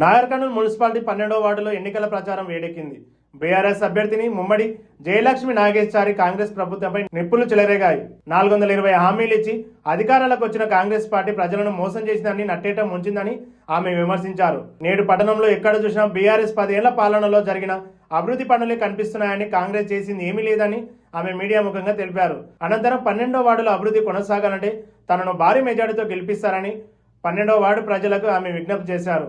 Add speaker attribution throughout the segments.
Speaker 1: Nagar Kurnool municipality 12వ వార్డులో ఎన్నికల ప్రచారం వేడెక్కింది. బీఆర్ఎస్ అభ్యర్థిని ముమ్మడి జయలక్ష్మి నాగేశ్వరి కాంగ్రెస్ ప్రభుత్వంపై నిప్పులు చెలరేగాయి. 420 హామీలు ఇచ్చి అధికారంలోకి వచ్చిన కాంగ్రెస్ పార్టీ ప్రజలను మోసం చేసిందని నట్టేట ముంచిందని ఆమె విమర్శించారు. నేడు పట్టణంలో ఎక్కడ చూసినా బీఆర్ఎస్ 10 ఏళ్ల పాలనలో జరిగిన అభివృద్ధి పనులే కనిపిస్తున్నాయని, కాంగ్రెస్ చేసింది ఏమీ లేదని ఆమె మీడియా ముఖంగా తెలిపారు. అనంతరం 12వ వార్డులో అభివృద్ధి కొనసాగాలంటే తనను భారీ మెజార్టీతో గెలిపిస్తారని 12వ వార్డు ప్రజలకు ఆమె విజ్ఞప్తి చేశారు.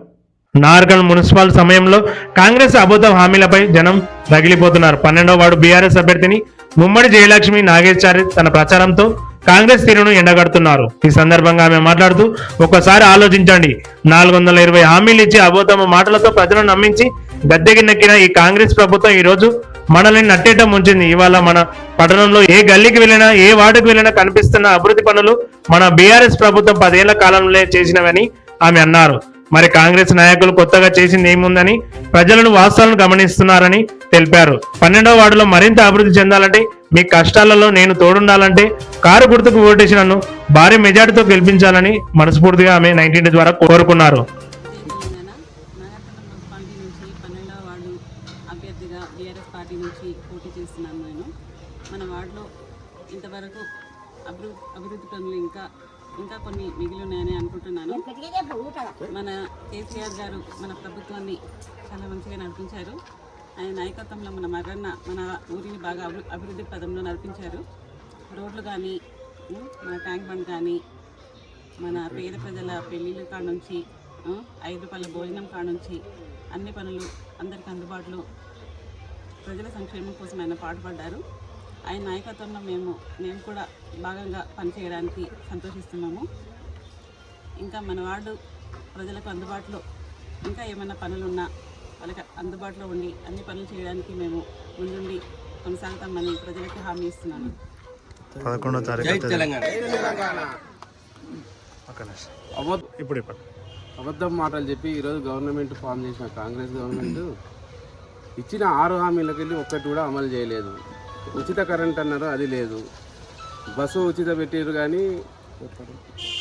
Speaker 1: నార్గల్ మున్సిపల్ సమయంలో కాంగ్రెస్ అబద్ధ హామీలపై జనం రగిలిపోతున్నారు. 12వ వార్డు బీఆర్ఎస్ అభ్యర్థిని ముమ్మడి జయలక్ష్మి నాగేశ్వరి తన ప్రచారంతో కాంగ్రెస్ తీరును ఎండగడుతున్నారు. ఈ సందర్భంగా ఆమె మాట్లాడుతూ, ఒక్కసారి ఆలోచించండి, 420 హామీలు ఇచ్చి అబద్ధమ మాటలతో ప్రజలను నమ్మించి గద్దెగిన్నెక్కిన ఈ కాంగ్రెస్ ప్రభుత్వం ఈ రోజు మనల్ని నట్టేట ముంచింది. ఇవాళ మన పట్టణంలో ఏ గల్లీకి వెళ్ళినా, ఏ వార్డుకు వెళ్ళినా కనిపిస్తున్న అభివృద్ధి పనులు మన బీఆర్ఎస్ ప్రభుత్వం 10 ఏళ్ల కాలంలో చేసినవని ఆమె అన్నారు. మరి కాంగ్రెస్ నాయకులు కొత్తగా చేసింది ఏముందని ప్రజలను వాస్తవాలను గమనిస్తున్నారని తెలిపారు. 12వ వార్డులో మరింత అభివృద్ధి చెందాలంటే, మీ కష్టాలలో నేను తోడుండాలంటే కారు గుర్తుకు ఓటేసి నన్ను భారీ మెజార్టీతో గెలిపించాలని మనస్ఫూర్తిగా ఆమె 19 ద్వారా కోరుకున్నారు.
Speaker 2: అభ్యర్థిగా బీఆర్ఎస్ పార్టీ నుంచి పోటీ చేస్తున్నాను. మన వార్డులో ఇంతవరకు అభివృద్ధి పనులు ఇంకా కొన్ని మిగిలి ఉన్నాయని అనుకుంటున్నాను. మన కేసీఆర్ గారు మన ప్రభుత్వాన్ని చాలా మంచిగా నడిపించారు. ఆయన నాయకత్వంలో మన ఊరిని బాగా అభివృద్ధి పదంలో నడిపించారు. రోడ్లు కానీ, మన ట్యాంక్ బండ్ కానీ, మన పేద ప్రజల పెళ్ళిళ్ళ కాడ నుంచి 5 రూపాయల భోజనం కాడ నుంచి అన్ని పనులు అందరికీ అందుబాటులో ప్రజల సంక్షేమం కోసం ఆయన పాటుపడ్డారు. ఆయన నాయకత్వంలో మేము కూడా భాగంగా పనిచేయడానికి సంతోషిస్తున్నాము. ఇంకా మన వార్డు ప్రజలకు అందుబాటులో ఇంకా ఏమైనా పనులున్నా వాళ్ళకి అందుబాటులో ఉండి అన్ని పనులు చేయడానికి మేము ముందుండి కొనసాగుతామని ప్రజలకు హామీ ఇస్తున్నాను.
Speaker 1: 11వ తారీఖు
Speaker 3: అబద్ధం మాటలు చెప్పి ఈరోజు గవర్నమెంట్ ఫామ్ చేసిన కాంగ్రెస్ గవర్నమెంట్ ఇచ్చిన 6 హామీలకు వెళ్ళి ఒక్కటి కూడా అమలు చేయలేదు. ఉచిత కరెంట్ అన్నారు, అది లేదు. బస్సు ఉచిత పెట్టారు కానీ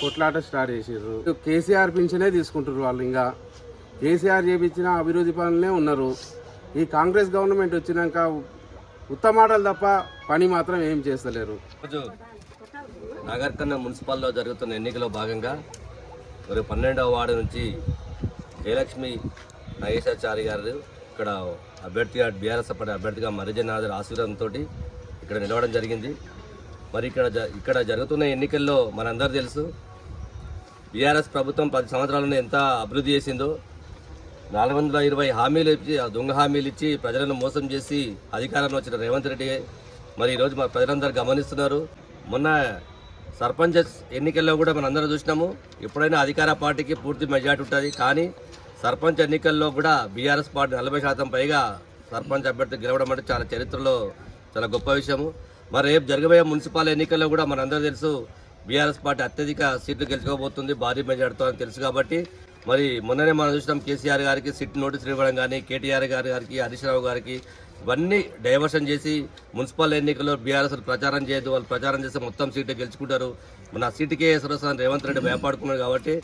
Speaker 3: కొట్లాట స్టార్ట్ చేసారు. కేసీఆర్ పింఛనే తీసుకుంటారు వాళ్ళు. ఇంకా కేసీఆర్ చేపించిన అభివృద్ధి పనులనే ఉన్నారు. ఈ కాంగ్రెస్ గవర్నమెంట్ వచ్చినాక ఉత్తమ మాటలు తప్ప పని మాత్రం ఏం చేస్తలేరు.
Speaker 4: నాగర్ కర్నూల్ మున్సిపాల్లో జరుగుతున్న ఎన్నికలో భాగంగా మరి 12వ వార్డు నుంచి జయలక్ష్మి నాగేశ్వరచారి గారు ఇక్కడ అభ్యర్థిగా బీఆర్ఎస్ పార్టీ అభ్యర్థిగా మరిజనాథర్ ఆశీర్వాదంతో ఇక్కడ నిలవడం జరిగింది. మరి ఇక్కడ జరుగుతున్న ఎన్నికల్లో మనందరూ తెలుసు, బీఆర్ఎస్ ప్రభుత్వం 10 సంవత్సరాలను ఎంత అభివృద్ధి చేసిందో. 420 హామీలు ఇచ్చి, దొంగ హామీలు ఇచ్చి ప్రజలను మోసం చేసి అధికారంలో వచ్చిన రేవంత్ రెడ్డి మరి ఈరోజు మా ప్రజలందరూ గమనిస్తున్నారు. మొన్న సర్పంచ్ ఎన్నికల్లో కూడా మనందరం చూసినాము, ఎప్పుడైనా అధికార పార్టీకి పూర్తి మెజార్టీ ఉంటుంది. కానీ సర్పంచ్ ఎన్నికల్లో కూడా బీఆర్ఎస్ పార్టీ 40% పైగా సర్పంచ్ అభ్యర్థి గెలవడం అంటే చాలా చరిత్రలో చాలా గొప్ప విషయము. మరి రేపు జరగబోయే మున్సిపల్ ఎన్నికల్లో కూడా మనందరూ తెలుసు, బీఆర్ఎస్ పార్టీ అత్యధిక సీట్లు గెలుచుకోబోతుంది భారీ మెజార్టీతో అని తెలుసు. కాబట్టి మరి మొన్ననే మనం చూసినాం, కేసీఆర్ గారికి సిట్ నోటీసులు ఇవ్వడం కానీ, కేటీఆర్ గారికి, హరీష్ రావు గారికి ఇవన్నీ డైవర్షన్ చేసి మున్సిపల్ ఎన్నికల్లో బీఆర్ఎస్ ప్రచారం చేయదు. వాళ్ళు ప్రచారం చేస్తే మొత్తం సీట్లు గెలుచుకుంటారు. మన సీటుకే సరసన రేవంత్ రెడ్డి భయపడుకున్నారు. కాబట్టి